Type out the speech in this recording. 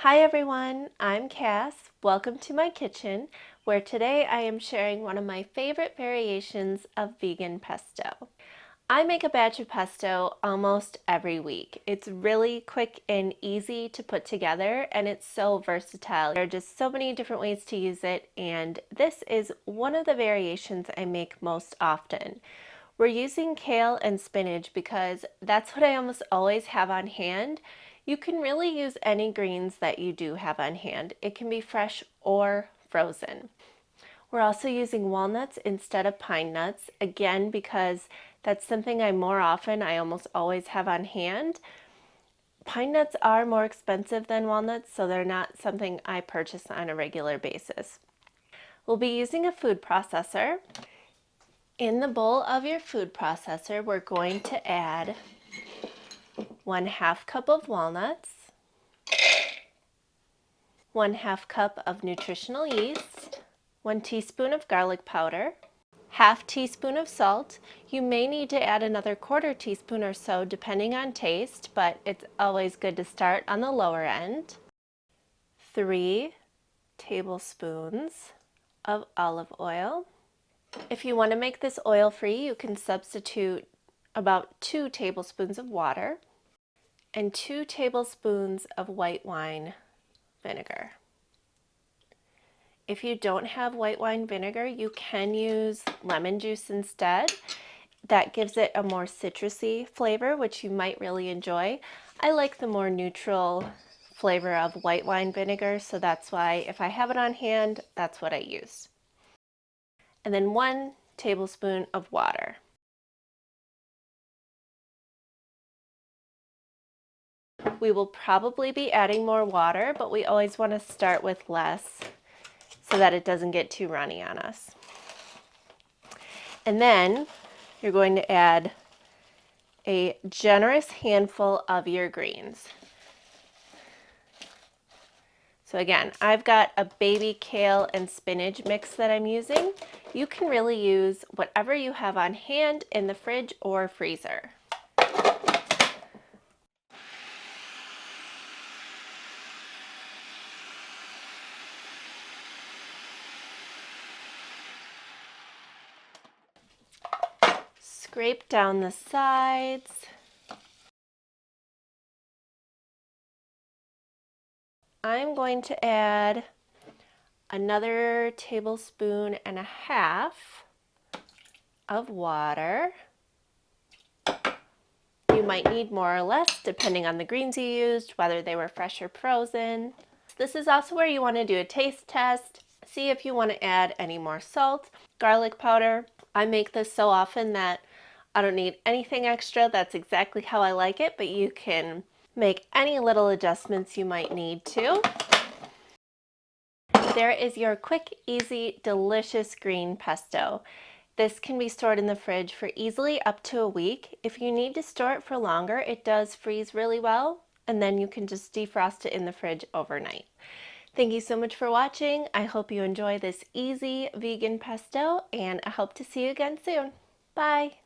Hi everyone, I'm Cass. Welcome to my kitchen, where today I am sharing one of my favorite variations of vegan pesto. I make a batch of pesto almost every week. It's really quick and easy to put together, and it's so versatile. There are just so many different ways to use it, and this is one of the variations I make most often. We're using kale and spinach because that's what I almost always have on hand. You can really use any greens that you do have on hand. It can be fresh or frozen. We're also using walnuts instead of pine nuts, again because that's something I almost always have on hand. Pine nuts are more expensive than walnuts, so they're not something I purchase on a regular basis. We'll be using a food processor. In the bowl of your food processor, we're going to add 1/2 cup of walnuts, 1/2 cup of nutritional yeast, 1 teaspoon of garlic powder, 1/2 teaspoon of salt. You may need to add another 1/4 teaspoon or so depending on taste, but it's always good to start on the lower end. 3 tablespoons of olive oil. If you want to make this oil-free, you can substitute about 2 tablespoons of water and 2 tablespoons of white wine vinegar. If you don't have white wine vinegar, you can use lemon juice instead. That gives it a more citrusy flavor, which you might really enjoy. I like the more neutral flavor of white wine vinegar, so that's why if I have it on hand, that's what I use. And then 1 tablespoon of water. We will probably be adding more water, but we always want to start with less so that it doesn't get too runny on us. And then you're going to add a generous handful of your greens. So again, I've got a baby kale and spinach mix that I'm using. You can really use whatever you have on hand in the fridge or freezer. Scrape down the sides. I'm going to add another 1.5 tablespoons of water. You might need more or less depending on the greens you used, whether they were fresh or frozen. This is also where you want to do a taste test. See if you want to add any more salt, garlic powder. I make this so often that I don't need anything extra. That's exactly how I like it, but you can make any little adjustments you might need to. There is your quick, easy, delicious green pesto. This can be stored in the fridge for easily up to a week. If you need to store it for longer, it does freeze really well, and then you can just defrost it in the fridge overnight. Thank you so much for watching. I hope you enjoy this easy vegan pesto, and I hope to see you again soon. Bye!